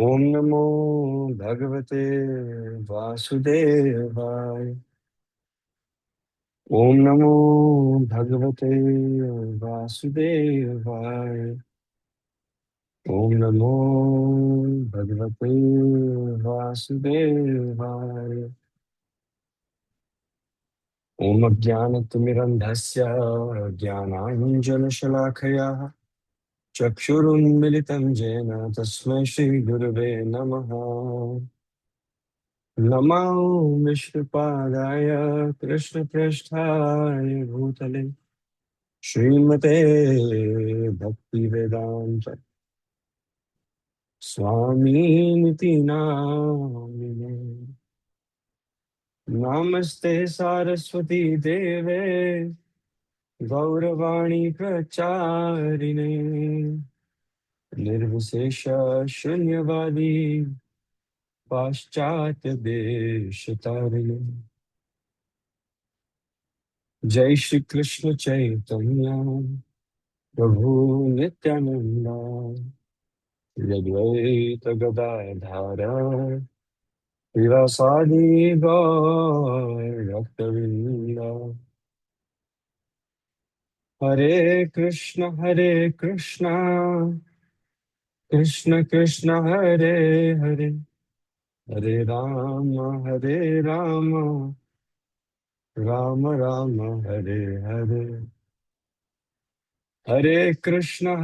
ओम नमो भगवते वासुदेवाय। ओम नमो भगवते वासुदेवाय। ओम नमो भगवते वासुदेवाय। ओम अज्ञानतिमिरन्धस्य ज्ञानाञ्जनशलाखया चक्षुरुन्मिलितं येन तस्मै श्रीगुरवे नमः। नमो विष्णुपादाय कृष्णप्रेष्ठाय भूतले श्रीमते भक्तिवेदांत स्वामीनिति नामिने। नमस्ते सारस्वती देवे गौरवाणी प्रचारिणे निर्विशेष शून्यवादी पाश्चात्य देश तारिणे। जय श्री कृष्ण चैतन्य प्रभु नित्यानंदा यद्वैत गदाधर शिवासादि गौर भक्तवृंद। Hare Krishna Krishna Krishna Hare Hare Hare Ram Ram Ram Hare Hare. Hare Krishna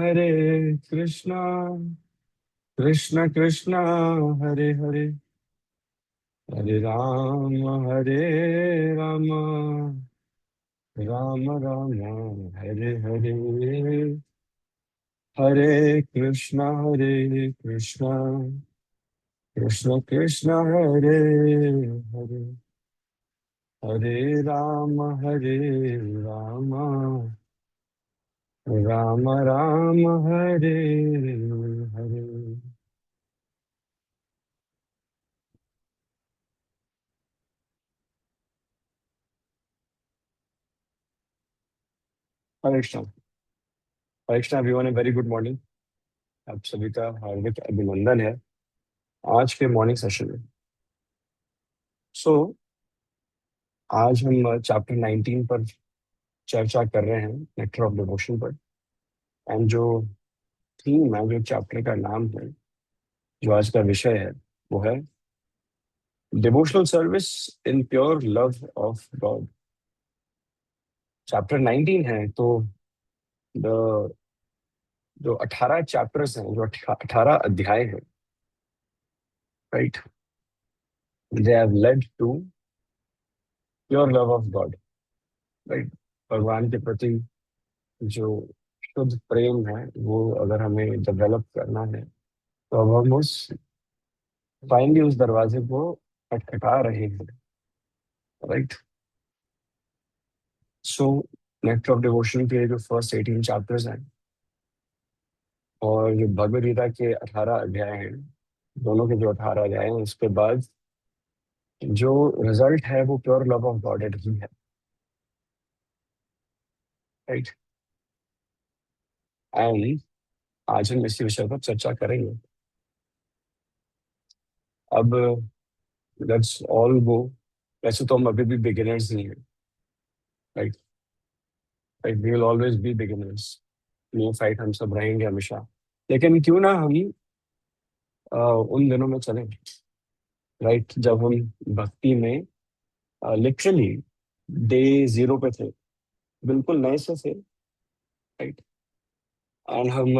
Krishna Krishna Hare Hare Hare Ram Ram Ram Hare Hare. Hare Krishna Krishna Krishna Hare Hare Hare Ram Ram Ram Hare Hare. Hare Krishna. Hare Krishna everyone, very good morning. आप सभी का हार्दिक अभिनंदन है आज के मॉर्निंग सेशन में। सो आज हम चैप्टर 19 पर चर्चा कर रहे हैं, नेक्टर ऑफ डिवोशन पर। एंड जो थीम है, जो चैप्टर का नाम है, जो आज का विषय है, वो है devotional service in pure love of God. Chapter 19 है, तो द जो 18 चैप्टर्स हैं, जो 18 अध्याय हैं, right, they have led to pure love of God, right. भगवान के प्रति जो शुद्ध प्रेम है, वो अगर हमें डेवलप करना है, तो अब हम उस फाइनली उस दरवाजे को खटखटा रहे हैं, right. So nectar of devotion के जो फर्स्ट 18 चैप्टर्स हैं और जो भगवद गीता के 18 अध्याय हैं, दोनों के जो 18 अध्याय हैं, उसके बाद जो रिजल्ट है वो प्योर लव ऑफ गॉड ही है, राइट। एंड आज हम इसी विषय पर चर्चा करेंगे। अब लेट्स ऑल गो। वैसे तो हम अभी भी बिगिनर्स ही हैं, right. Right, we will always be beginners. न्यू फाइट हम सब रहेंगे हमेशा। लेकिन क्यों ना हम उन दिनों में चलें, राइट, जब हम भक्ति में लिटरली डे जीरो पे थे, बिल्कुल नए से थे, राइट। एंड हम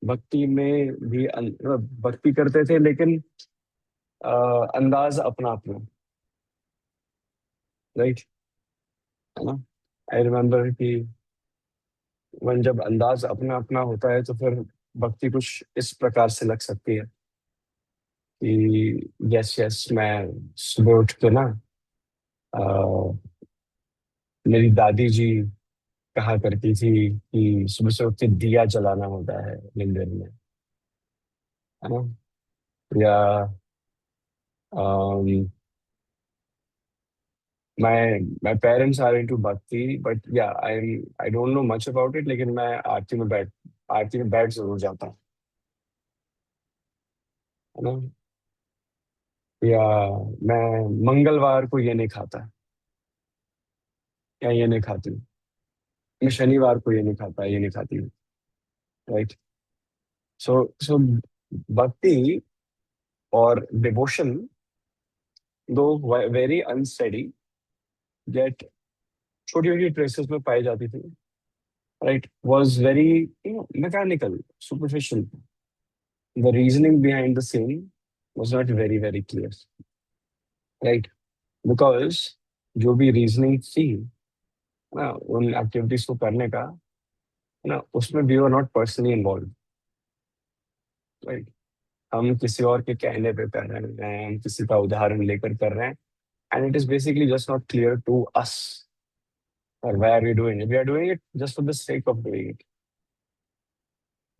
भक्ति में भी भक्ति करते थे, लेकिन अ, अंदाज अपना अपना, राइट, है ना। आई रिमेम्बर कि वन जब अंदाज अपना अपना होता है, तो फिर भक्ति कुछ इस प्रकार से लग सकती है कि यस यस, मैं सुबह उठ के ना, अ, मेरी दादी जी कहा करती थी कि सुबह से उठ के दिया जलाना होता है मंदिर में, है ना। या माय पेरेंट्स आर इनटू भक्ति, बट या I don't know much about it, लेकिन मैं आरती में बैठ जरूर जाता हूँ। है ना, या मैं मंगलवार को ये नहीं खाता, या ये नहीं खाती हूँ, मैं शनिवार को ये नहीं खाता, ये नहीं खाती हूँ, राइट। सो भक्ति और डिवोशन, दो वेरी अनस्टेडी, गेट छोटी छोटी ट्रेसेस में पाई जाती थी, right, was very, mechanical, superficial. The reasoning behind the same was not very very clear, right? Because जो भी रीजनिंग थी ना उन एक्टिविटीज को करने का, है ना, उसमें we are not personally involve, right. हम किसी और के कहने पे कर रहे हैं, हम किसी का उदाहरण लेकर कर रहे हैं, and it is basically just not clear to us, और why are we doing it, we are doing it just for the sake of doing it.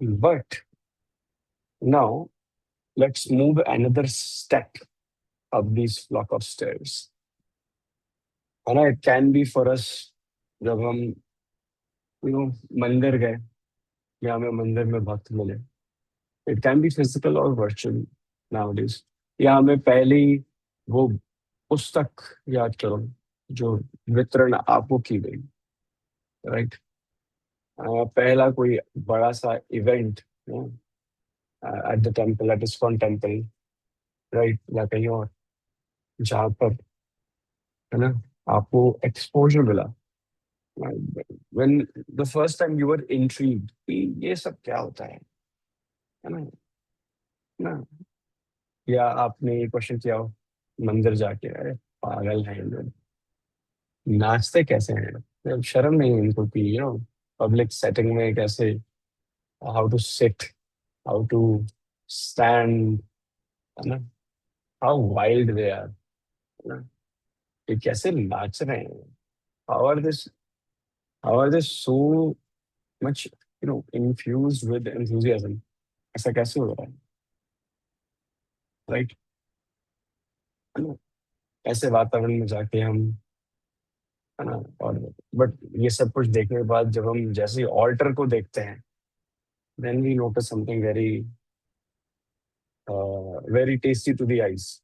But now let's move another step up these flock of stairs, है ना। It can be for us जब हम मंदिर गए, या हमें मंदिर में भक्त मिले। इट कैन बी फिजिकल और वर्चुअल नाउडेज, या हमें पहली वो पुस्तक याद करो जो वितरण आपको की गई, राइट। पहला कोई बड़ा सा event at the temple, at ISKCON temple, right, या कहीं और, जहाँ पर, है ना, आपको एक्सपोजर मिला, when the first time you were intrigued कि ये सब क्या होता है ना, ना, या आपने ये क्वेश्चन किया हो मंदिर जाके, अरे पागल है ये लोग, नाचते कैसे हैं, मतलब शर्म नहीं है इनको कि पब्लिक सेटिंग में कैसे, how to sit, how to stand, है ना, हाउ वाइल्ड दे आर, है ना, ये कैसे नाच रहे हैं, how are this how are this so much infused with enthusiasm, ऐसा कैसे हो रहा है, राइट, है ना। ऐसे वातावरण में जाके हम, है ना, और बट ये सब कुछ देखने के बाद जब हम जैसे ही ऑल्टर को देखते हैं, then we notice something very very tasty to the eyes,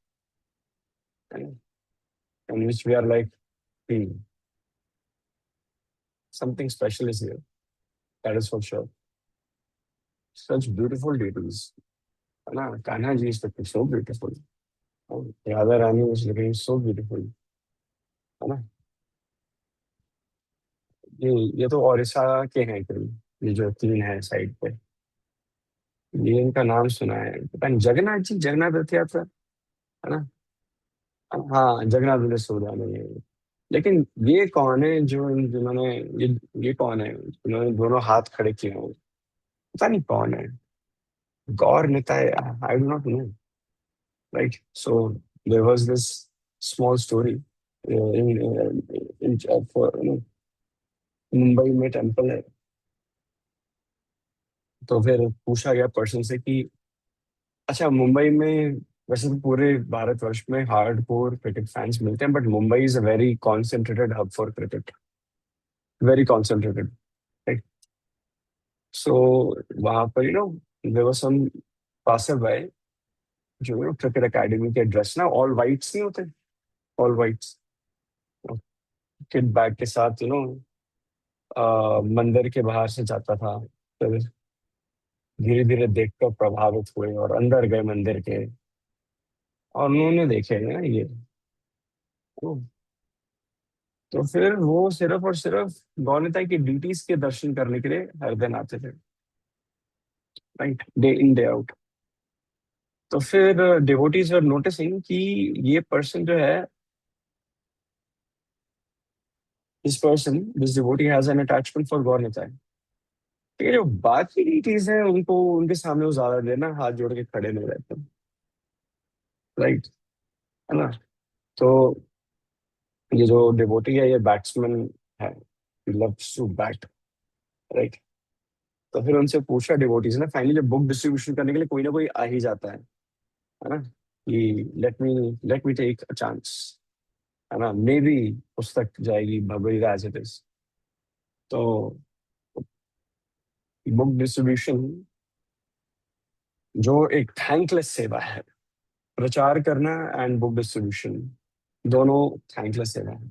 in which we are like, hmm, something special is here, that is for sure. Such beautiful deities, है ना, Kanha ji is looking so beautiful, Radha Rani is looking so beautiful, है ना। ये ये तो ओडिशा के हैं कोई, ये जो तीन है साइड पे, ये इनका नाम सुना है, पता नहीं, जगन्नाथ जी, जगन्नाथ रथ यात्रा, है ना। हाँ, जगन्नाथ मिले सूर्या में ये, लेकिन ये कौन है जो जिन्होंने, ये ये कौन है जिन्होंने दोनों हाथ खड़े किए हैं, पता नहीं कौन है, Gaura Nitai, I do not know, right. So there was this small story in Mumbai में टेम्पल है, तो फिर पूछा गया पर्सन से कि अच्छा, मुंबई में वैसे तो पूरे भारतवर्ष में हार्डकोर क्रिकेट फैंस मिलते हैं, but Mumbai is a very concentrated hub for cricket, very concentrated, right. सो वहां पर there was some passer by, जो क्रिकेट एकेडमी के ड्रेस ना ऑल वाइट्स नहीं होते, ऑल वाइट्स, किट बैग के साथ मंदिर के बाहर से जाता था, फिर धीरे धीरे देखकर प्रभावित हुए और अंदर गए मंदिर के, और उन्होंने देखे ना ये, तो, तो फिर वो सिर्फ और सिर्फ गौरवता की ड्यूटीज के दर्शन करने के लिए हर दिन आते थे, right, day in day out. तो फिर डिवोटीज आर नोटिसिंग कि ये पर्सन जो है, this person, this devotee has an attachment for गौरवता। ये जो बाकी डिटीज हैं उनको, उनके सामने वो ज्यादा देर ना हाथ जोड़ के खड़े नहीं रहते, राइट, है ना। तो ये जो डिवोटी है, ये बैट्समैन है, लव्स टू बैट, राइट। तो फिर उनसे पूछा डिवोटीज ने, फाइनली जब बुक डिस्ट्रीब्यूशन करने के लिए कोई ना कोई आ ही जाता है ना, कि let me take a chance, है ना, मे बी पुस्तक जाएगी Bhagavad Gita as it is. तो बुक डिस्ट्रीब्यूशन जो एक थैंकलेस सेवा है। प्रचार करना एंड बुक डिस्ट्रीब्यूशन दोनों थैंकलेस सेवा है।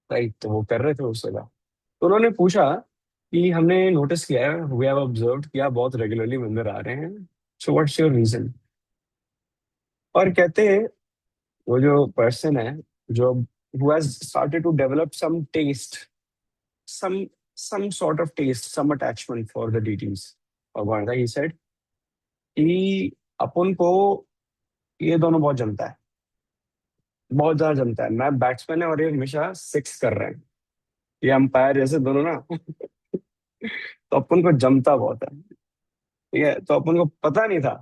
राइट, तो वो कर रहे थे उस सेवा। तो उन्होंने पूछा कि हमने नोटिस किया है, वी हैव ऑब्जर्व्ड कि आप बहुत रेगुलरली मंदिर आ रहे हैं, सो व्हाट्स योर रीजन। और कहते हैं, वो जो पर्सन है, जो who has started to develop some taste, some some sort of taste, some attachment for the deities of Varda, he said कि अपन को ये दोनों बहुत जमता है, बहुत ज्यादा जमता है। मैं बैट्समैन है और ये हमेशा सिक्स कर रहे हैं, ये अंपायर जैसे दोनों ना। तो अपन को जमता बहुत है। ठीक है, तो अपन को पता नहीं था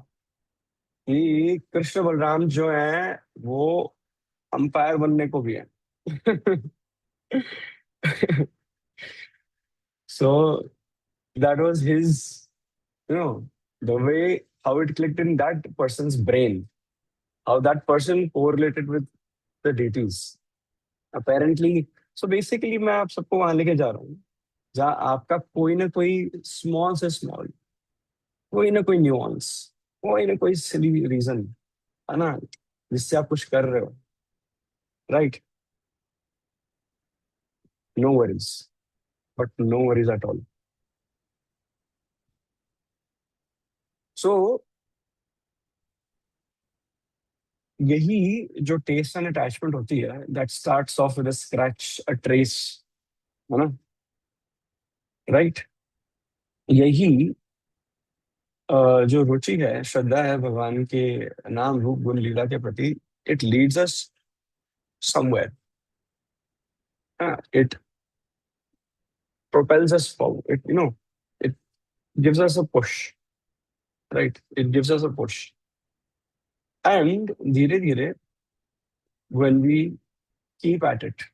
कि कृष्ण बलराम जो है वो अंपायर बनने को भी है। So that was his, the way how it clicked in that person's brain, how that person correlated with the deities. Apparently, so basically मैं आप सबको वहां लेके जा रहा हूँ जहाँ आपका कोई ना कोई स्मॉल से स्मॉल, कोई ना कोई न्यूआंस, कोई ना कोई सिली रीजन है ना, जिससे आप कुछ कर रहे हो। Right, no worries, but no worries at all. So यही जो टेस्ट एंड अटैचमेंट होती है, that starts off with a scratch a trace, है ना। राइट, यही जो रुचि है, श्रद्धा है भगवान के नाम रूप गुण लीला के प्रति, it leads us somewhere. It propels us forward, it gives us a push, right? It gives us a push, and धीरे धीरे when we keep at it,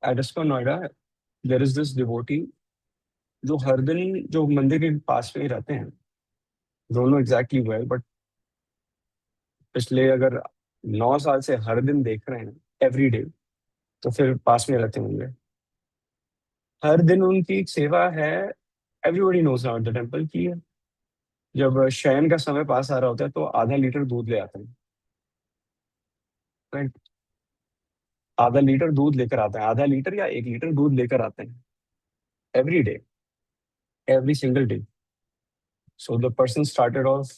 at ISKCON Noida there is this devotee जो हर दिन जो मंदिर के पास में ही रहते हैं, दोनों एग्जैक्टली वेल, बट पिछले अगर 9 साल से हर दिन देख रहे हैं, एवरी डे, तो फिर पास में रहते होंगे। हर दिन उनकी एक सेवा है, everybody knows now the temple की। जब शयन का समय पास आ रहा होता है तो आधा लीटर दूध ले आते हैं। राइट, आधा लीटर दूध लेकर आते हैं, आधा लीटर या 1 लीटर दूध लेकर आते हैं, every day, every single day. So the person started off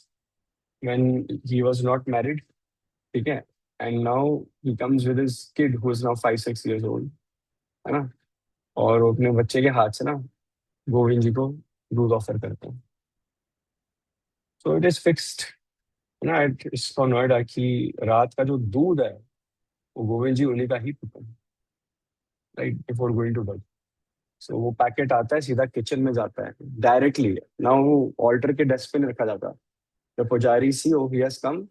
when he was not married, ठीक है, and now he comes with his kid who is now 5-6 years old, है ना। और वो अपने बच्चे के हाथ से ना गोविंद जी को दूध ऑफर करते हैं। सो इट इज फिक्स्ड ना एट इसको नोएडा की रात का जो दूध है वो गोविंद जी उन्हीं का ही पीते हैं, right, before going to bed. So वो पैकेट आता है, सीधा किचन में जाता है डायरेक्टली ना, वो ऑल्टर के डेस्क पे नहीं रखा जाता। द पुजारी सी ओ ही हैज कम,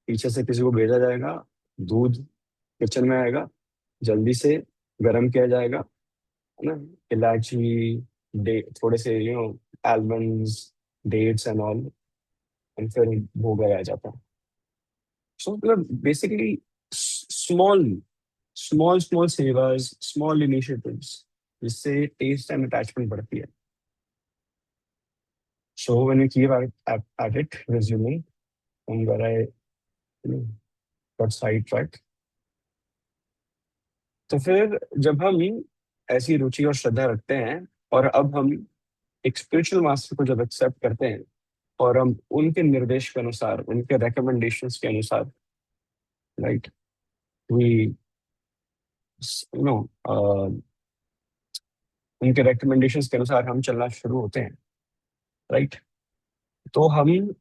पीछे से किसी को भेजा जाएगा, दूध किचन में आएगा, जल्दी से गर्म किया जाएगा, है ना। इलायची, डे थोड़े से almonds, dates and all, and फिर भोग लगाया जाता है। सो मतलब बेसिकली स्मॉल स्मॉल स्मॉल सेवास, स्मॉल इनिशिएटिव्स, जिससे टेस्ट एंड अटैचमेंट बढ़ती है। So when you keep at it, resuming from where I know, got sidetracked, तो फिर जब हम ऐसी रुचि और श्रद्धा रखते हैं, और अब हम एक स्पिरिचुअल मास्टर को जब एक्सेप्ट करते हैं, और हम उनके निर्देश के अनुसार, उनके रिकमेंडेशंस के अनुसार, राइट, वी नो उनके रिकमेंडेशंस के अनुसार हम चलना शुरू होते हैं, राइट, तो हम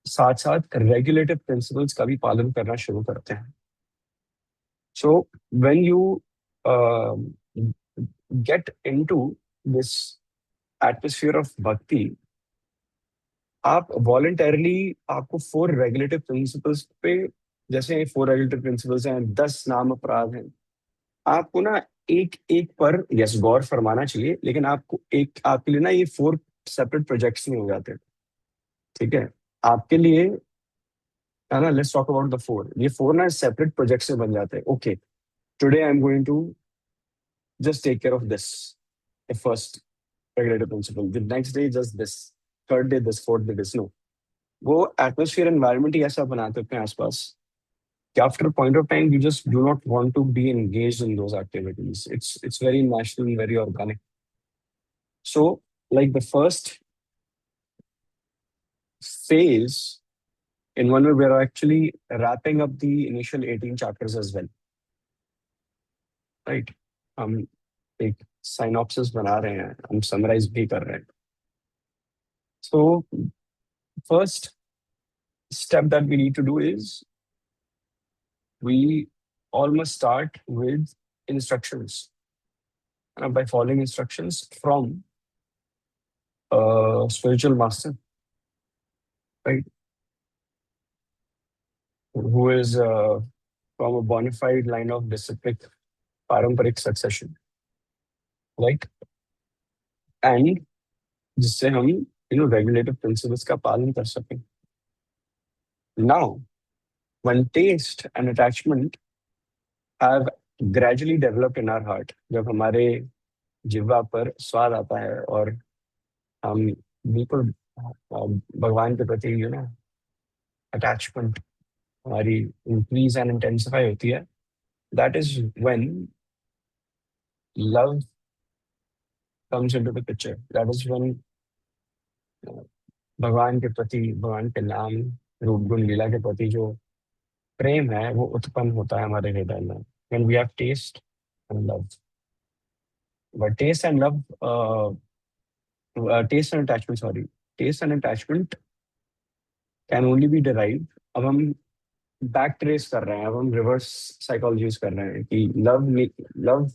साथ साथ रेगुलेटिव प्रिंसिपल्स का भी पालन करना शुरू करते हैं। So when you uh, get into this atmosphere of bhakti, आप वॉलेंटरली आपको 4 रेगुलेटिव प्रिंसिपल्स पे, जैसे 4 रेगुलेटिव प्रिंसिपल्स हैं, 10 नाम अपराध हैं, आपको ना एक एक पर यस गौर फरमाना चाहिए, लेकिन आपको एक आपके लिए ना ये 4 सेपरेट प्रोजेक्ट्स नहीं हो जाते। ठीक है, आपके लिए, है ना, लेट्स टॉक अबाउट द 4, ये 4 ना सेपरेट प्रोजेक्ट्स में बन जाते हैं। Okay, today I am going to just take care of this. The first regulative principle. The next day, just this. Third day, this. Fourth day, this. No. वो atmosphere environment ही ऐसा बनाते हैं अपने आसपास कि after a point of time you just do not want to be engaged in those activities. It's very natural and very organic. So like the first phase in one way we're actually wrapping up the initial 18 chapters as well, right? हम एक synopsis बना रहे हैं, हम summarize भी कर रहे हैं. So first step that we need to do is we all must start with instructions. By following instructions from a spiritual master, right? Who is from a bona fide line of disciplic पारंपरिक succession, right? And जिससे हम regulative principles का पालन कर सकें. Now, when taste and attachment have gradually developed in our heart, जब हमारे जिह्वा पर स्वाद आता है और हम बिल्कुल भगवान के प्रति अटैचमेंट हमारी इंक्रीज एंड इंटेंसिफाई होती है, that is when love comes into the picture. That is when भगवान के प्रति, भगवान के नाम, रूप गुण लीला के प्रति जो प्रेम है वो उत्पन्न होता है हमारे हृदय में. When we have taste and love. But taste and love, taste and attachment, sorry, taste and attachment can only be derive. अब हम बैक ट्रेस कर रहे हैं, अब हम रिवर्स साइकोलॉजी यूज कर रहे हैं कि love love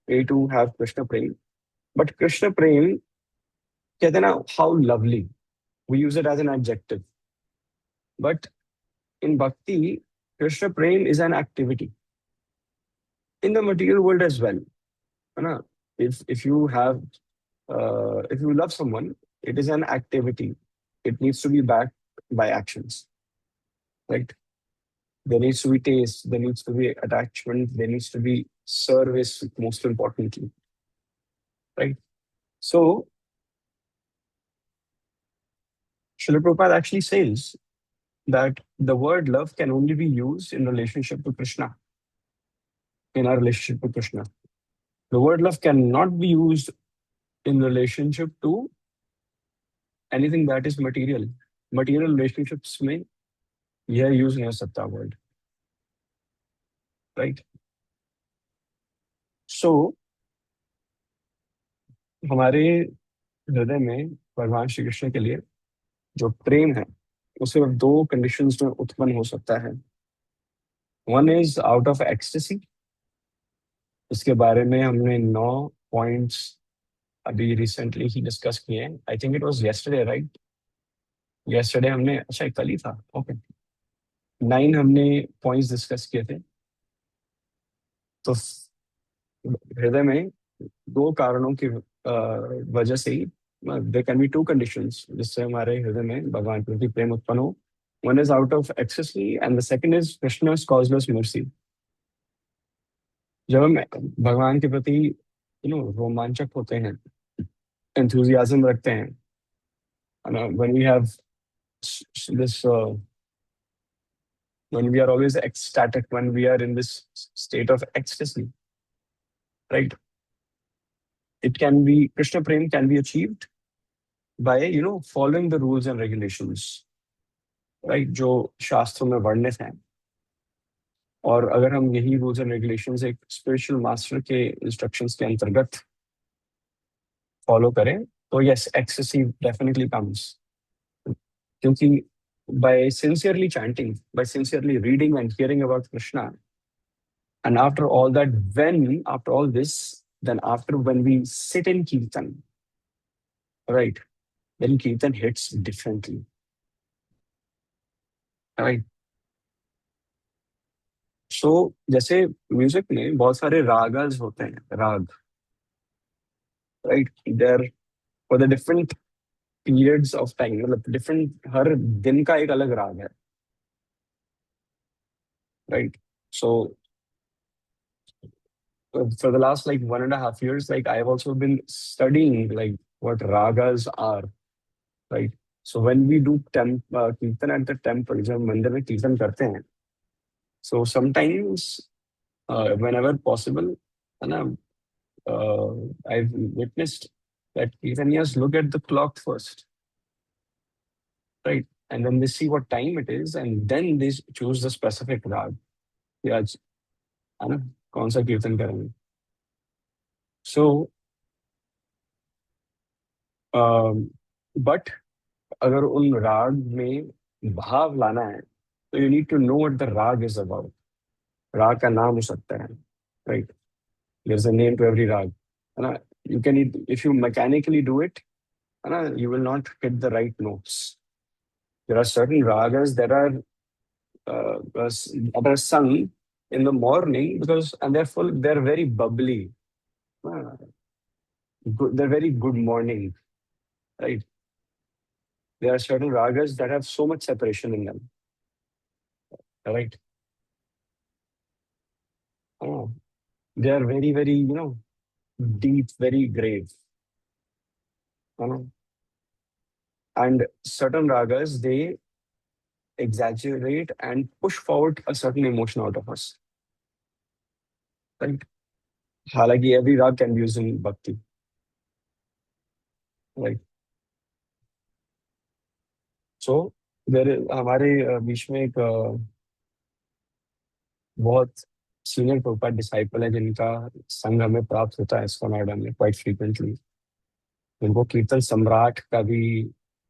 a to have Krishna prem. But Krishna प्रेम कहते हैं ना, how lovely, we use it as an adjective. But in bhakti, Krishna prem is an activity in the material world as well, है ना. If you have if you love someone, it is an activity. It needs to be backed by actions, right? There needs to be taste, there needs to be attachment, there needs to be service, most importantly, right? So, Srila Prabhupada actually says that the word love can only be used in relationship to Krishna, in our relationship to Krishna. The word love cannot be used in relationship to anything that is material. Material relationships में यह use नहीं हो सकता word, right. सो हमारे हृदय में भगवान श्री कृष्ण के लिए जो प्रेम है वो सिर्फ दो कंडीशंस में उत्पन्न हो सकता है. One is out of ecstasy. इसके बारे में हमने 9 पॉइंट्स अभी रिसेंटली ही डिस्कस किए हैं. I think it was yesterday, right? Yesterday हमने, अच्छा कल ही था, ओके. 9 हमने पॉइंट्स डिस्कस किए थे. तो हृदय में दो कारणों की वजह से ही there can be two conditions जिससे हमारे हृदय में भगवान के प्रति प्रेम उत्पन्न हो. One is out of excessly and the second is Krishna's causeless mercy. जब हम भगवान के प्रति रोमांचक होते हैं, एंथुजियाज्म रखते हैं, when we have this when we are always ecstatic, when we are in this state of ecstasy, right? It can be, Krishna Prem can be achieved by following the rules and regulations, right? जो शास्त्रों में वर्णित हैं. और अगर हम यही rules and regulations एक स्पिरिचुअल मास्टर के इंस्ट्रक्शंस के अंतर्गत फॉलो करें तो यस, एक्सेसिव डेफिनेटली कम्स. क्योंकि by sincerely chanting, by sincerely reading and hearing about Krishna, and after all that, after all this, then after when we sit in Kirtan, right, then Kirtan hits differently, right? So, जैसे music में बहुत सारे रागस होते हैं, राग, right? They're for the different periods of time, मतलब different, हर दिन का एक अलग राग है, right? So for the last like 1.5 years, like I've also been studying like what ragas are, right? So when we do kirtan at the temple, जब हम मंदिर में कीर्तन करते हैं, so sometimes when ever possible, है ना, I witnessed that kirtaniyas look at the clock first, right, and then they see what time it is and then they choose the specific raga कि आज, है ना, कौन सा कीर्तन करेंगे। सो बट अगर उन राग में भाव लाना है, तो you need to know what the raga is about. Raga का नाम हो सकता है, right, there is a name to every raga, है ना। You can, if you mechanically do it, है ना, you will not hit the right notes. There are certain ragas that are sung in the morning because, and they're full, they're very bubbly. Uh, they're very good morning, right? There are certain ragas that have so much separation in them, right? Oh, they are very, very, deep, very grave, you know. And certain ragas, they exaggerate and push forward a certain emotion out of us, right? हालांकि every rag can be used in bhakti, right? सो देर हमारे बीच में एक बहुत senior प्रोपाट disciple है जिनका संग हमें प्राप्त होता है इसको नोएडा में क्वाइट फ्रीक्वेंटली। उनको कीर्तन सम्राट का भी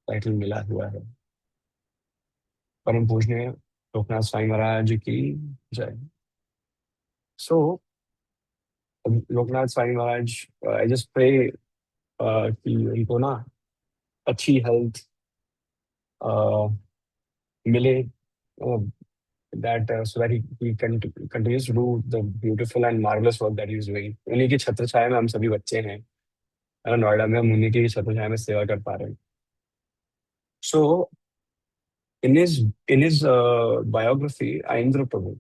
टाइटल मिला हुआ है। परम पूजनीय लोकनाथ स्वामी महाराज जी की जय। सो Loknath Swami Maharaj, I just pray कि उनको ना अच्छी हेल्थ मिले, that so that he continues to do the beautiful and marvelous work that he is doing। उन्हीं की छत्र छाया में हम सभी बच्चे हैं, है ना, नोएडा में हम उन्हीं की छत्र छाया में सेवा कर पा रहे हैं। सो in his biography, Aindra Prabhu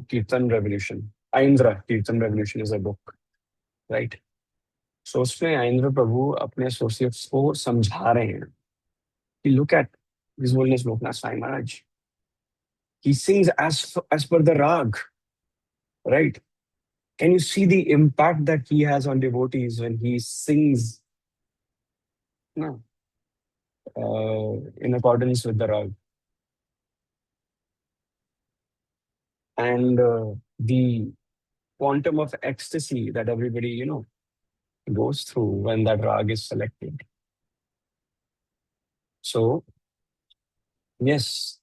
Kirtan Revolution, Aindra Kirtan Revolution is a book, right? सो उसमें आइंद्र प्रभु अपने एसोसिएट्स को समझा रहे हैं कि look at his holiness Loknath Swami Maharaj, he sings as per the rag, right? Can you see the impact that he has on devotees when he sings, no, in accordance with the rag? And the quantum of ecstasy that everybody, goes through when that rag is selected. So, yes,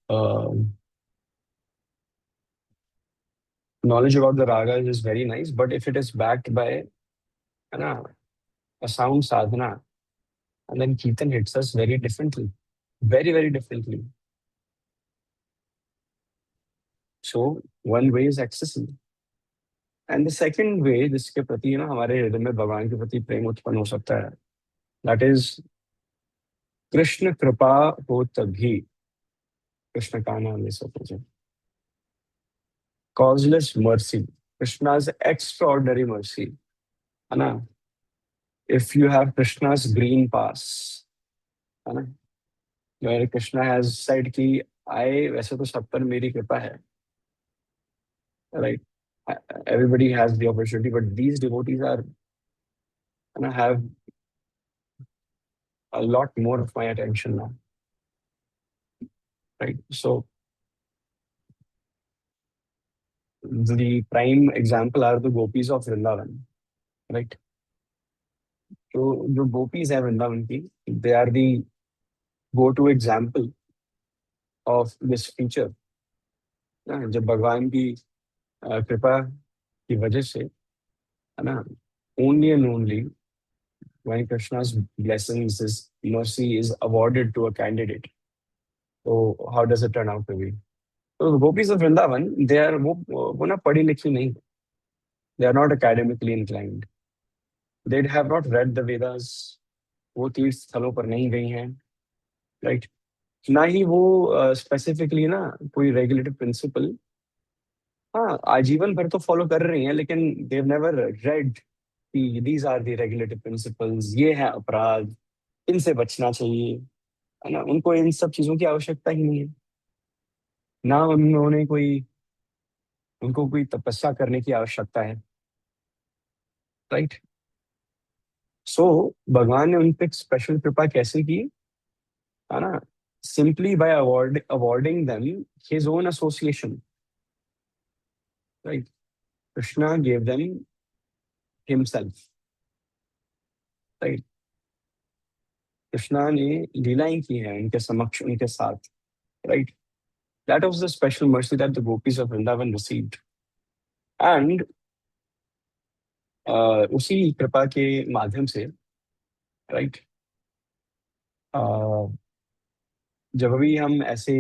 knowledge about the ragas is very nice, but if it is backed by, know, a sound sadhana, and then Kirtan hits us very differently, very, very differently. So, one way is ecstasy. And the second वे जिसके प्रति हमारे हृदय में भगवान के प्रति प्रेम उत्पन्न हो सकता है, दैट इज कृष्ण कृपा हो तभी कृष्ण का नाम ले सकते हैं। Causeless mercy, Krishna's extraordinary mercy, है ना। If you have Krishna's green pass, है ना, वेयर कृष्णा हैज सेड कि आए वैसे तो सब पर मेरी कृपा है, right, everybody has the opportunity, but these devotees are, have a lot more of my attention now, right? So the prime example are the gopis of Vrindavan, right? तो जो गोपीज है वृंदावन की, they are the go to example of this feature. जब भगवान की कृपा की वजह से, है ना, only and only when Krishna's blessings, his mercy is awarded to a candidate, so how does it turn out to be? So the gopis of Vrindavan, they are वो ना पढ़ी लिखी नहीं, they are not academically inclined, they have not read the Vedas, वो तीर्थ स्थलों पर नहीं गई हैं, राइट, ना ही वो स्पेसिफिकली ना कोई रेगुलेटिव प्रिंसिपल, हाँ, आजीवन भर तो फॉलो कर रही हैं, लेकिन देव नेवर रेड कि these are the regulative principles, ये है अपराध, इनसे बचना चाहिए, है ना। उनको इन सब चीजों की आवश्यकता ही नहीं है, ना उन्होंने कोई, उनको कोई तपस्या करने की आवश्यकता है, राइट। सो भगवान ने उन पे स्पेशल कृपा कैसे की, है ना, simply by awarding them his own association, right. Krishna gave them himself, right. Krishna ने लीलाएं की हैं उनके समक्ष, उनके साथ, right. That was the special mercy that the gopis of Vrindavan received. And उसी कृपा के माध्यम से, राइट, जब भी हम ऐसे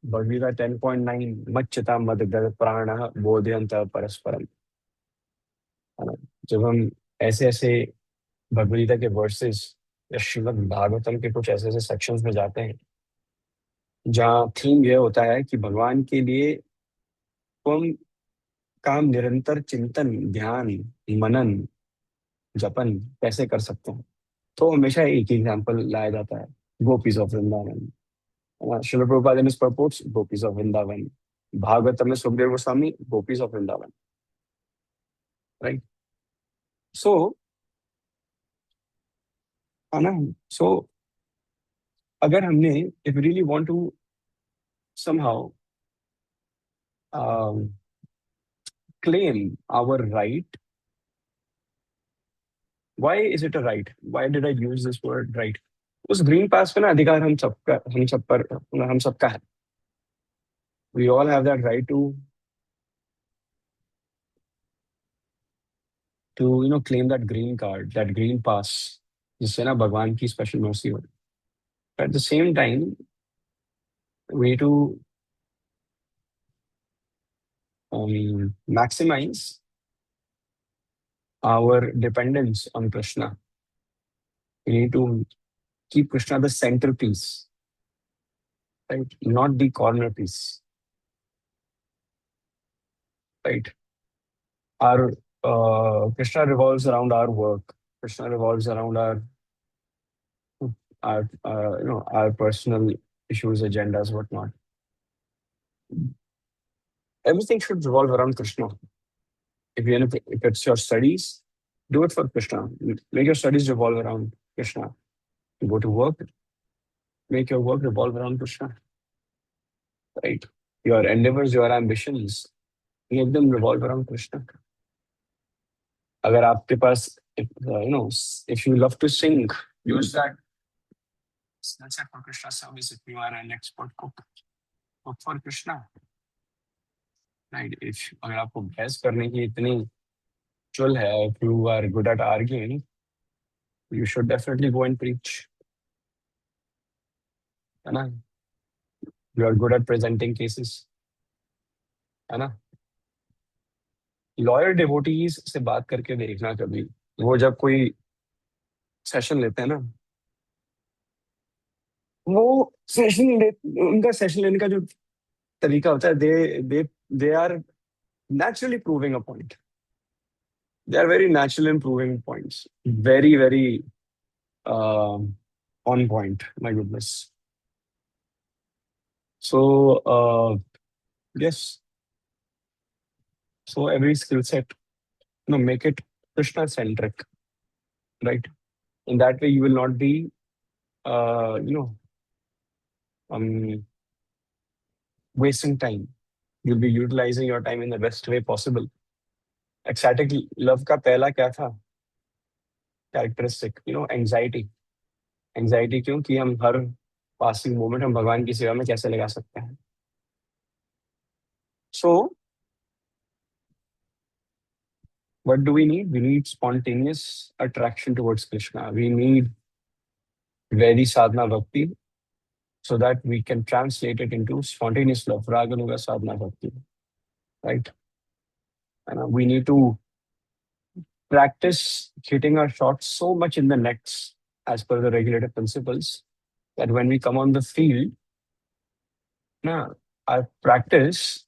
भगवीता 10.9 मच्चिता मद गद प्राण बोधयंत परस्परम, है ना, जब हम ऐसे ऐसे भगवदगीता के वर्सेस या श्रीमद् भागवतम के कुछ ऐसे ऐसे सेक्शंस में जाते हैं जहाँ थीम यह होता है कि भगवान के लिए हम काम निरंतर चिंतन, ध्यान, मनन, जपन कैसे कर सकते हैं, तो हमेशा एक एग्जाम्पल लाया जाता है, gopis of Vrindavan. Srila Prabhupada in his purports, Gopis of Vrindavan. Bhagavatam में Sukhdev Goswami, Gopis of Vrindavan, right? So, है ना, so अगर हमने, if we really want to somehow um, claim our right, why is it a right? Why did I use this word right? उस green पास पे ना अधिकार हम सब पर, हम सबका है. We all have that right to claim that green card, that green pass, जिससे ना भगवान की स्पेशल मर्सी हो. At the same time, we need to maximize our dependence on Krishna. We need to keep Krishna the centerpiece, right? Not the corner piece, right? Our Krishna revolves around our work. Krishna revolves around our personal issues, agendas, whatnot. Everything should revolve around Krishna. If it's your studies, do it for Krishna. Make your studies revolve around Krishna. You go to work, make your work revolve around Krishna, right? Your endeavors, your ambitions, make them revolve around Krishna. अगर आपके पास, if you love to sing, use that skill set for Krishna service. If you are an expert cook for Krishna, right? If अगर आपको बहस करने की इतनी चुल है, if you are good at arguing, you should definitely go and preach, है ना? You are good at presenting cases, है ना? लॉयर डिवोटीज से बात करके देखना कभी, वो जब कोई सेशन लेते हैं ना, वो उनका सेशन लेने का जो तरीका होता है, they are naturally proving a point. They are very natural in proving points. Very, very on point. My goodness. So, yes. So every skill set, make it Krishna centric, right? In that way, you will not be, uh, you know, um, wasting time. You'll be utilizing your time in the best way possible. Ecstatic love का पहला क्या था? Characteristic, anxiety. Anxiety क्यों कि हम her passing moment हम भगवान की सेवा में कैसे लगा सकते हैं. So, what do we need? We need spontaneous attraction towards Krishna. We need very sadhana bhakti so that we can translate it into spontaneous love, raganuga sadhana bhakti, right? And we need to practice hitting our shots so much in the nets as per the regulative principles that when we come on the field, our practice,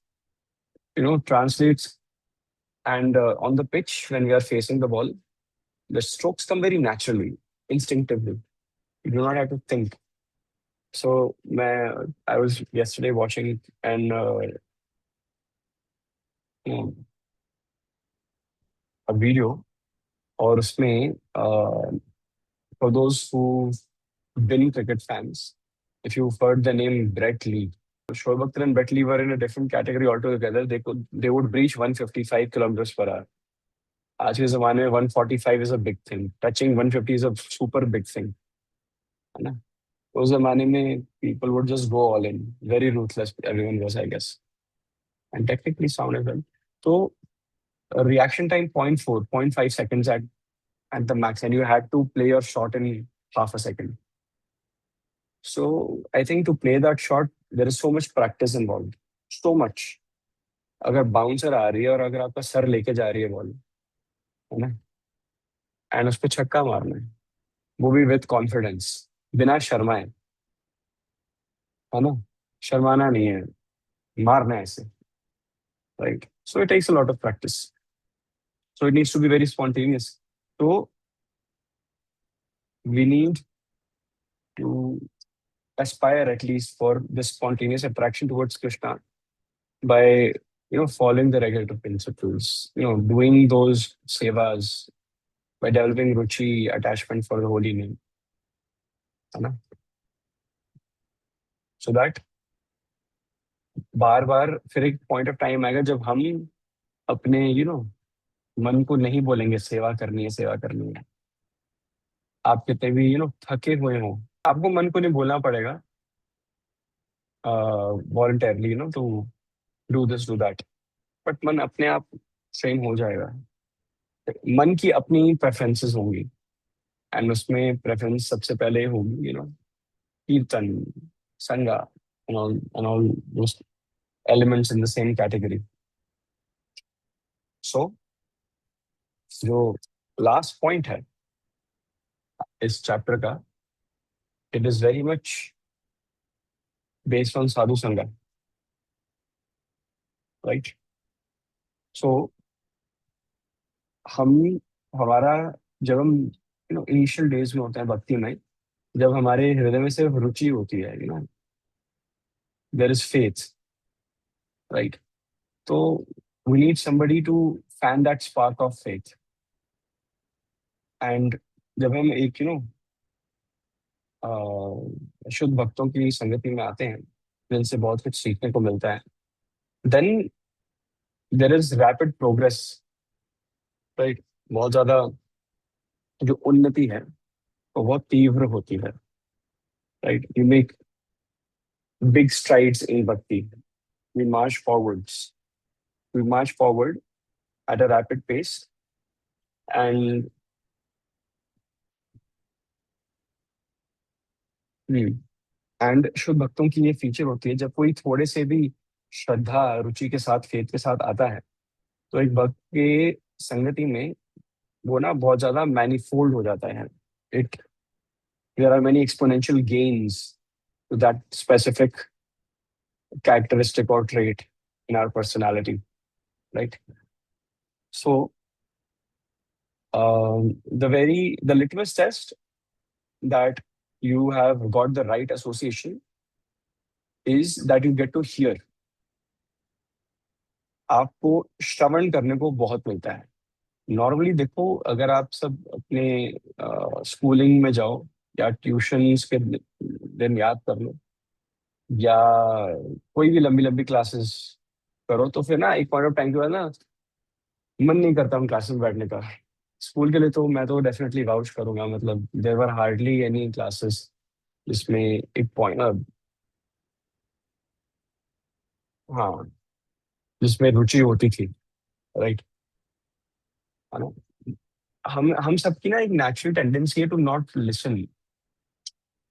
translates, and on the pitch when we are facing the ball, the strokes come very naturally, instinctively. You do not have to think. So I was yesterday watching you know, a video, और उसमें for those who've been cricket fans, if you've heard the name Brett Lee, Shoaib Akhtar and Brett Lee were in a different category altogether. They would breach 155 kilometers per hour. आज के जमाने में 145 is a big thing. Touching 150 is a super big thing. है ना? उस जमाने में people would just go all in. Very ruthless. Everyone was, I guess. And technically sound as well. So reaction time 0.4, 0.5 seconds at the max, and you had to play your shot in half a second. So I think to play that shot, there is so much practice involved. So much. अगर bouncer आ रही है और अगर आपका sir लेके जा रही है बॉल, है ना, एंड उस पर छक्का मारना है, वो भी विद कॉन्फिडेंस, बिना शर्माए, है ना, शर्माना नहीं है, मारना है ऐसे, right. So it takes a lot of practice. So it needs to be very spontaneous. तो we need to aspire at least for this spontaneous attraction towards Krishna by following the regulative principles, doing those sevas, by developing ruchi, attachment for the holy name, है ना, so that बार बार फिर एक point of time आएगा जब हम अपने मन को नहीं बोलेंगे सेवा करनी है, सेवा करनी है. आप कितने भी थके हुए हो, आपको मन को नहीं बोलना पड़ेगा voluntarily to do this do that, but मन अपने आप ट्रेन हो जाएगा. मन की अपनी प्रेफरेंसेस होंगी, एंड उसमें प्रेफरेंस सबसे पहले होगी कीर्तन, संगा, and all those elements in the same category. So जो लास्ट पॉइंट है इस चैप्टर का, it is very much based on sadhu sanga, right. सो हम हमारा जब हम इनिशियल डेज में होते हैं भक्ति में, जब हमारे हृदय में सिर्फ रुचि होती है, देयर इज फेथ, राइट. तो we need somebody to fan that spark of faith. And जब हम एक शुद्ध भक्तों की संगति में आते हैं, जिनसे बहुत कुछ सीखने को मिलता है, then there is rapid progress, right. बहुत ज्यादा जो उन्नति है वो बहुत तीव्र होती है, right. You make big strides in bhakti. We march forwards, we march forward at a rapid pace. And शुद्ध भक्तों की ये फीचर होती है, जब कोई थोड़े से भी श्रद्धा रुचि के साथ, फेथ के साथ आता है, तो एक भक्त के संगति में वो ना बहुत ज्यादा मैनीफोल्ड हो जाता है. It there are many exponential gains to that specific characteristic or trait in our personality, right? So the litmus test that you have got the right association is that you get to hear. आपको श्रवण करने को बहुत मिलता है. Normally देखो, अगर आप सब अपने स्कूलिंग में जाओ या ट्यूशंस के दिन याद कर लो, या कोई भी लंबी लंबी क्लासेस करो, तो फिर ना एक पॉइंट ऑफ टाइम के बाद ना मन नहीं करता उन क्लासेस में बैठने का. स्कूल के लिए तो मैं तो डेफिनेटली वाउच करूंगा. मतलब there were hardly any classes जिसमें एक पॉइंट, हाँ, जिसमें रुचि होती थी, राइट, है ना. हम सबकी ना एक नेचुरल टेंडेंसी है to not listen,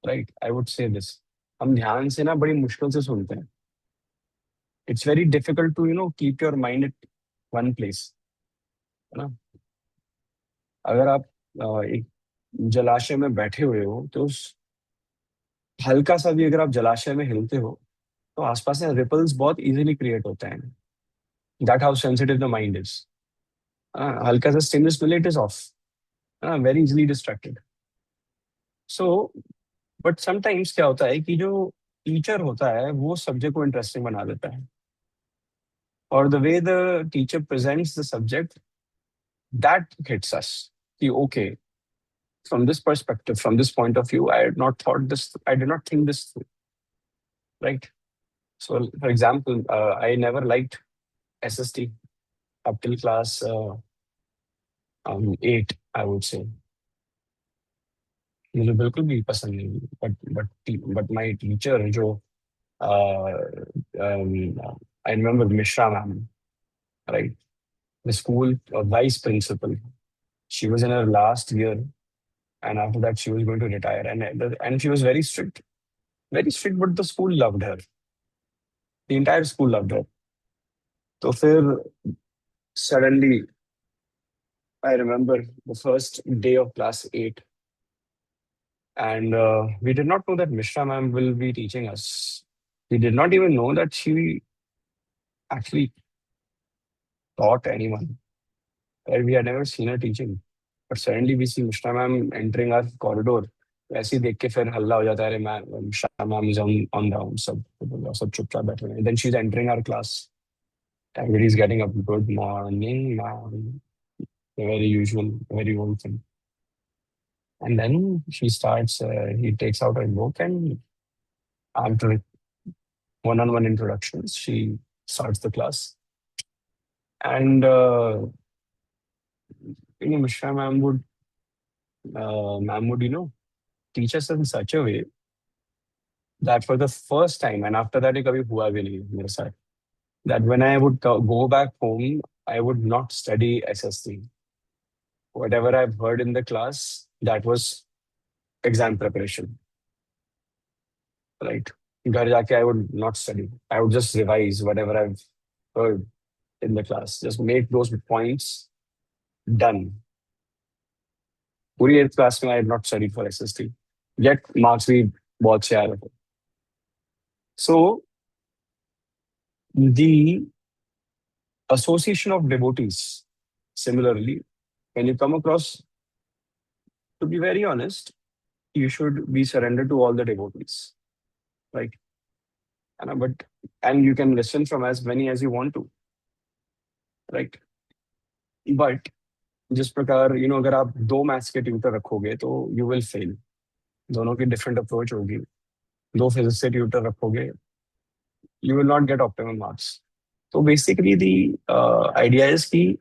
right. I would say this, हम ध्यान से ना बड़ी मुश्किल से सुनते हैं. It's very difficult to keep your mind at one place, है ना. अगर आप एक जलाशय में बैठे हुए हो, तो हल्का सा भी अगर आप जलाशय में हिलते हो, तो आसपास से रिपल्स बहुत इजीली क्रिएट होते हैं. That how sensitive the mind is. हल्का सा स्टिमुलस मिले, it is of, very easily distracted. So but sometimes क्या होता है कि जो टीचर होता है वो सब्जेक्ट को इंटरेस्टिंग बना देता है, और the way the teacher presents the subject, that hits us कि okay, from this perspective, from this point of view, I had not thought this, I did not think this through, right? So, for example, I never liked SST up till class 8, I would say. मुझे बिल्कुल भी पसंद नहीं, but my teacher जो I remember Mishra ma'am, right, the school vice principal, she was in her last year, and after that she was going to retire, and she was very strict, but the school loved her, the entire school loved her. तो फिर suddenly I remember the first day of class 8, and we did not know that Mishra ma'am will be teaching us. We did not even know that she actually taught anyone. Right? We had never seen her teaching. But suddenly we see Mishra ma'am entering our corridor. ऐसे ही देख के फिर हल्ला हो जाता है, अरे ma'am Mishra ma'am is on round, सब चुपचाप बैठे हैं. Then she is entering our class, everybody is getting up, good morning ma'am, the very usual, very old thing. And then he takes out a book, and after one-on-one introductions, she starts the class. And, Mishra ma'am would, teach us in such a way that for the first time, and after that, it कभी हुआ भी नहीं मेरे साथ, that when I would go back home, I would not study SSC. Whatever I've heard in the class, that was exam preparation, right? घर जाके I would not study. I would just revise whatever I've heard in the class. Just make those points done. पूरी 8th class में I had not studied for SST. Yet marks भी बहुत से आ रहे थे. So the association of devotees, similarly, when you come across, to be very honest, you should be surrendered to all the devotees, right? And you can listen from as many as you want to, right? But जिस प्रकार अगर आप 2 maths के tutor रखोगे तो you will fail. दोनों की different approach होगी. 2 फिजिक्स के ट्यूटर रखोगे, you will not gate optimum marks. तो बेसिकली दी आइडिया इज कि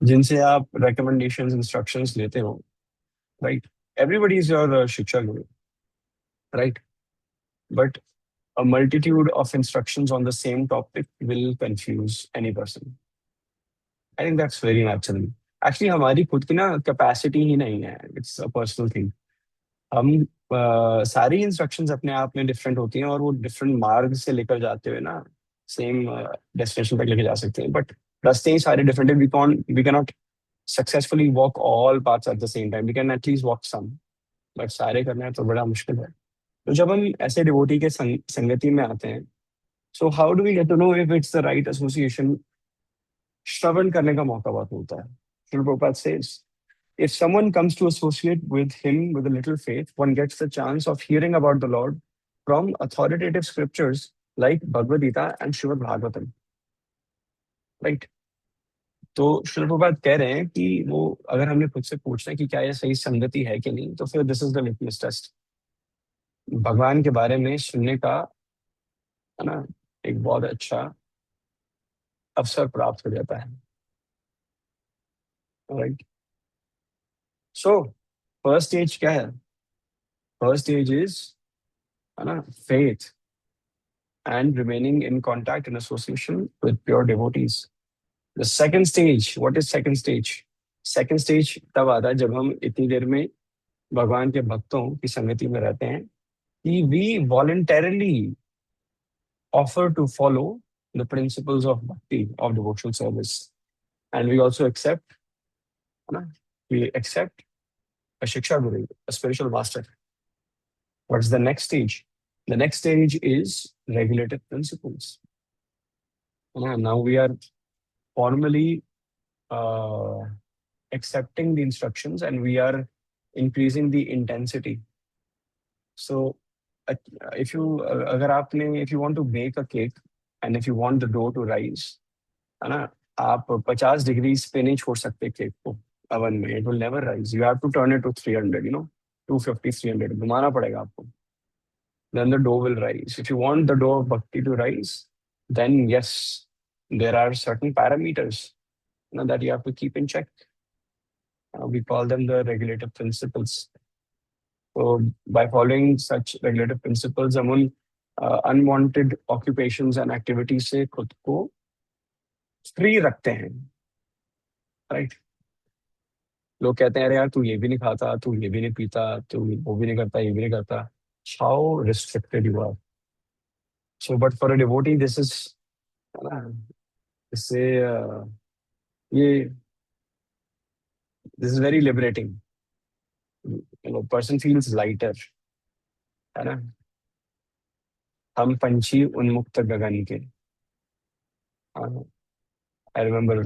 जिनसे आप रिकमेंडेशंस इंस्ट्रक्शंस लेते हो, राइट, एवरीबडी इज योर शिक्षा गुरु, right, but a multitude of instructions on the same topic will confuse any person. I think that's very natural. Actually, हमारी खुद की ना कैपेसिटी ही नहीं है. It's a personal thing. हम सारी इंस्ट्रक्शंस अपने आप में डिफरेंट होती हैं, और वो डिफरेंट मार्ग से लेकर जाते हुए ना सेम डेस्टिनेशन तक लेके जा सकते हैं. बट रास्ते ही सारे डिफरेंट है. We can not successfully walk all paths at the same time. We can at least walk some, but सारे करना है तो बड़ा मुश्किल है. तो जब हम ऐसे डिवोटी के संगति में आते हैं, so how do we get to know if it's the right association? श्रवण करने का मौका बहुत मिलता है. Srila Prabhupada says, if someone comes to associate with him with a little faith, one gets the chance of hearing about the Lord from authoritative scriptures like Bhagavad Gita and Srimad Bhagavatam. Right? तो श्रील प्रभुपाद कह रहे हैं कि वो अगर हमने खुद से पूछना है कि क्या ये सही संगति है कि नहीं, तो फिर this is the litmus test. भगवान के बारे में सुनने का, है ना, एक बहुत अच्छा अवसर प्राप्त हो जाता है. राइट. सो फर्स्ट स्टेज क्या है? फर्स्ट स्टेज इज, है ना, faith and remaining in contact and association with pure devotees. The second stage, what is second stage? Second stage तब आता है जब हम इतनी देर में भगवान के भक्तों की संगति में रहते हैं कि we voluntarily offer to follow the principles of bhakti, of devotional service, and we also accept, है ना, we accept a shiksha guru, a spiritual master. What's the next stage? The next stage is regulative principles. Now we are formally accepting the instructions, and we are increasing the intensity. So uh, अगर आपने if you want to bake a cake and if you want the dough to rise, है ना, आप 50 degree पे नहीं छोड़ सकते cake को अवन में. It will never rise. You have to turn it to 300, 250, 300 घुमाना पड़ेगा आपको. Then the dough will rise. If you want the dough of bhakti to rise, then yes, there are certain parameters, that you have to keep in check. We call them the regulative principles. So by following such regulative principles, हम उन unwanted occupations and activities से खुद को free रखते हैं. Right. लोग कहते हैं अरे यार तू ये भी नहीं खाता, तू ये भी नहीं पीता, तू वो भी नहीं करता, ये भी नहीं करता. How restricted you are. So but for a devotee this is, है ना, इससे ये this is very liberating. Person feels lighter, है ना. हम पंछी उन्मुक्त गगन के. आई रिमेम्बर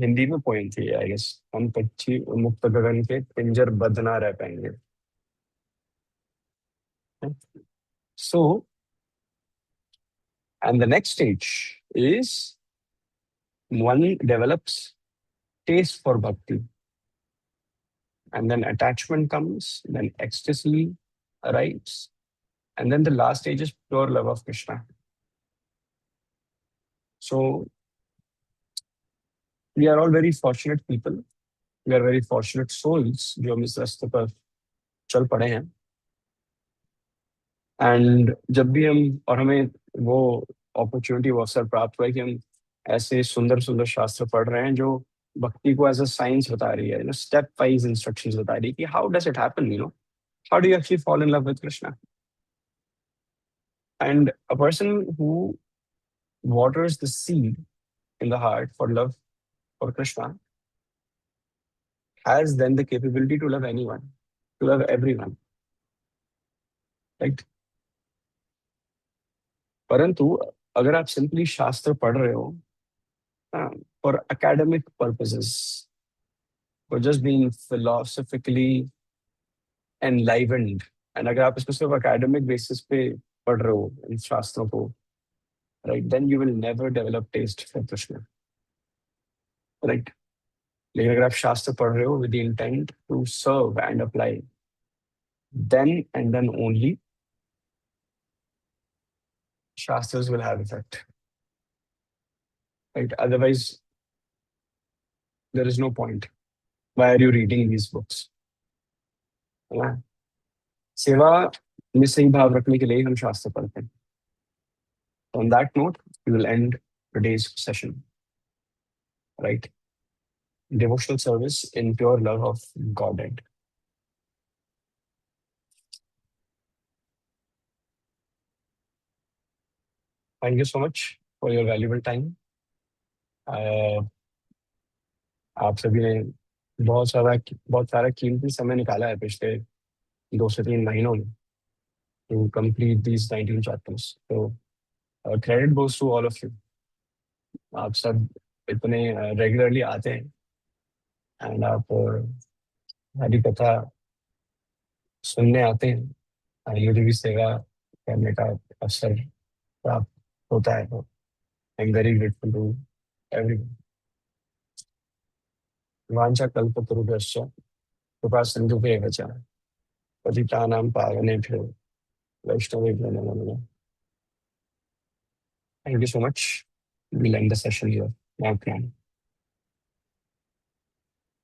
हिंदी में पोएम थी आई गेस. हम पंछी उन्मुक्त गगन के पिंजर बद्ध ना रह पाएंगे. So, and the next stage is one develops taste for bhakti, and then attachment comes, then ecstasy arrives, and then the last stage is pure love of Krishna. So, we are all very fortunate people. We are very fortunate souls जो हम इस रास्ते पर चल पड़े हैं. And जब भी हम और हमें वो अपॉर्चुनिटी, वो अवसर प्राप्त हुआ है कि हम ऐसे सुंदर सुंदर शास्त्र पढ़ रहे हैं जो भक्ति को एज अ साइंस बता रही है, स्टेप वाइज इंस्ट्रक्शंस बता रही है कि how does it happen, how do you actually fall in love with Krishna. And a person who waters the seed in the heart for love for Krishna has then the capability to love anyone, to love everyone, right? परंतु अगर आप simply शास्त्र पढ़ रहे हो for academic purposes, for just being philosophically enlivened, and अगर आप इसको सिर्फ academic basis पे पढ़ रहे हो इन शास्त्रों को, right, then you will never develop taste for Krishna, right? लेकिन अगर आप शास्त्र पढ़ रहे हो with the intent to serve and apply, then and then only shastras will have effect, right? Otherwise, there is no point. Why are you reading these books? है ना? सेवा में सही भाव रखने के लिए हम शास्त्र पढ़ते हैं. On that note, we will end today's session, right? Devotional service in pure love of Godhead. Thank you so much for your valuable time. आप सभी ने बहुत सारा कीमती समय निकाला है पिछले 2 से 3 महीनों में to complete these 19 chapters. So credit goes to all of you. आप सब इतने रेगुलरली आते हैं एंड आप हरी कथा सुनने आते हैं, मुझे भी सेवा करने का अवसर प्राप्त होता है. तो I am very grateful to everyone. वांछा कल्पतरुभ्यश्च कृपा सिन्धुभ्येव च पतितानां पावनेभ्यो वैष्णवेभ्यो नमो नमः. Thank you so much. We'll end the session here. Now,